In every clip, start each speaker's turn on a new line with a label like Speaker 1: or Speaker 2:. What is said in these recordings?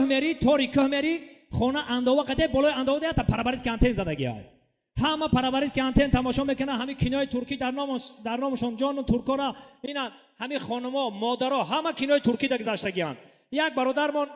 Speaker 1: مری تاریکه مری خونه انداوا قطعه بالای انداوا دیگه تا پرابریز کانتین زدگی های همه پرابریز کانتین تماشا میکنه همه کینای ترکی در نامشون جان ترکا اینا همه خانما مادرها همه کینای ترکی در گذاشتگیان یک برادرمون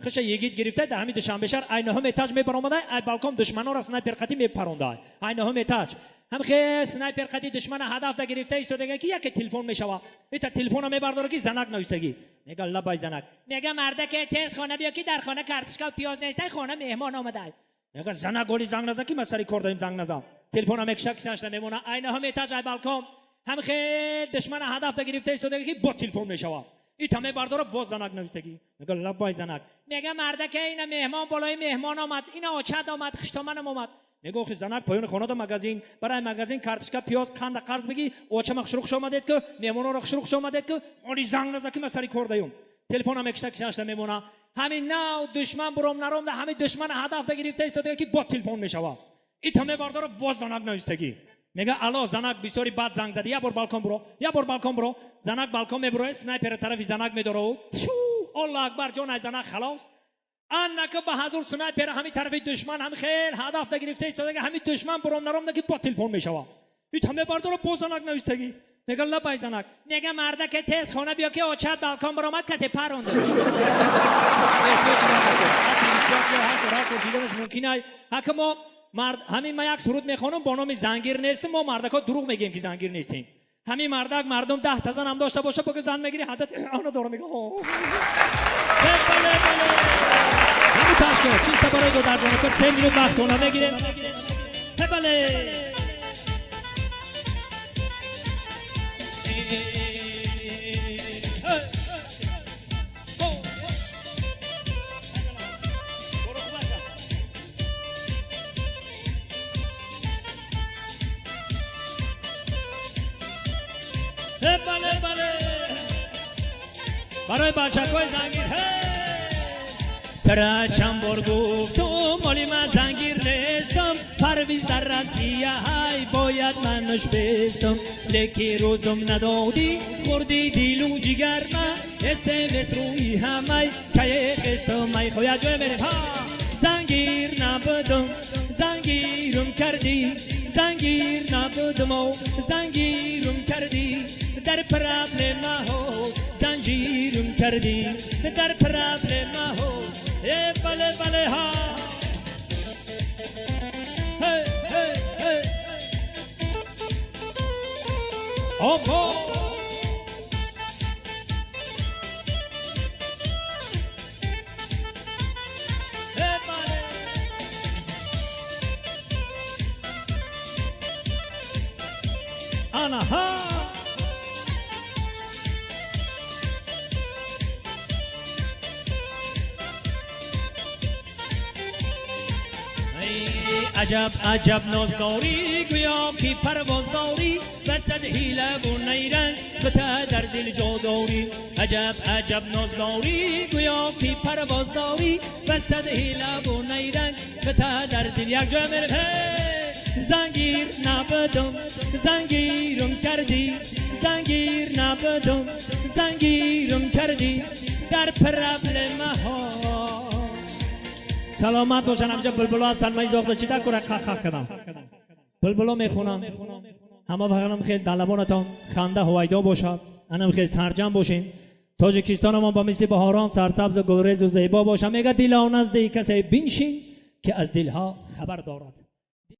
Speaker 1: خش یگید گرفته در همین دوشنبه شهر عین هم اتاج میپرامده ای بالکن دشمنا را سنایپر قتی میپرونده عین هم اتاج هم خیلی سنایپر قتی دشمن هدف ده گرفته ایستاده که یک تلفن میشوه ایتا تلفن میبرداره که زنک نوستگی میگه لبای زنک میگه مرده که تیز خانه بیا که در خانه کارتشکا و پیاز نیسته خانه مهمان آمده میگه زنک گلی زنگ نزن که ما سری کار داریم زنگ نزن تلفن هم یک شک میمونه عین هم اتاج ای بالکن هم خیلی دشمن هدف ده گرفته ایستاده که با تلفن میشوه ای تمه برداره باز زنک نوستگی میگه لبای زنک میگه مرده که اینا مهمان بالای مهمان آمد اینا آچد آمد خشتامنم آمد میگه آخه زنک پایون خونه مگزین برای مگزین کارتشکا پیاز قند قرض بگی آچه مخشروخ شومدید که مهمونا رو خشروخ شومدید که اولی زنگ نزن که ما سری کار دایم تلفن هم اکشک شاشته میمونه همین ناو دشمن برام نرم ده همین دشمن هدف ده گرفته ایستاده که با تلفن میشوه ای تمه برداره باز زنک نوستگی میگه الا زنک بسیاری بد زنگ زدی یا بر بالکن برو زنک بالکن میبره سنایپر طرف زنک میداره الله اکبر جان زنک خلاص انکه به حضور سنایپر همین طرف دشمن هم خیلی هدف ده گرفته ایستاده که همین دشمن برام نرم ده که با تلفن میشوه این همه برداره باز زنک نوستگی میگه لبای زنک میگه مرده که تیز خانه بیا که آچت بالکن برآمد کسی پرونده احتیاج نداره اصلا استیاج هر کار چیدنش ممکنه حتی ما مرد همین ما یک سرود میخوانم با نام زنگیر نیستیم ما مردکا دروغ میگیم که زنگیر نیستیم همین مردک مردم 10 تا زن هم داشته باشه بگه زن میگیری حدت آنو داره میگه بله همین تشکر چیستا برای دو در جانکر 3 مینوت وقت کنه میگیره بله بله برای بچه‌های زنگیر پرچم بار گفتم مالی من زنگیر نیستم پرویز در رسیه های باید منش بستم لکی روزم ندادی خوردی دیلو جگر من اسمس روی همه که خستم ای خویا جوی بریم زنگیر نبودم زنگیرم کردی زنگیر نبودم و زنگیرم کردی در پرابلم ها زنجیرم کردی در پرابلم ها بله ها آقا آنها عجب ناز داری گویام که پرواز داری وسط حیله و نیرنگ بتا در دل جا داری عجب ناز داری گویام که پرواز داری وسط حیله و نیرنگ بتا در دل یک جا میرم زنگیر نبودم زنگیرم کردی زنگیر نبودم زنگیرم کردی در پرابلم ها سلامت باشن همجا بلبلا هستن من زاغده چی در کنه خخ کردم بلبلا میخونم همه فقرم خیلی دلبانتان خنده هویدا باشد انم خیلی سرجم باشین تاجیکستان ما با مثل بهاران سرسبز و گلریز و زیبا باشم میگه دل آن نزد کسی بینشین که از دلها خبر دارد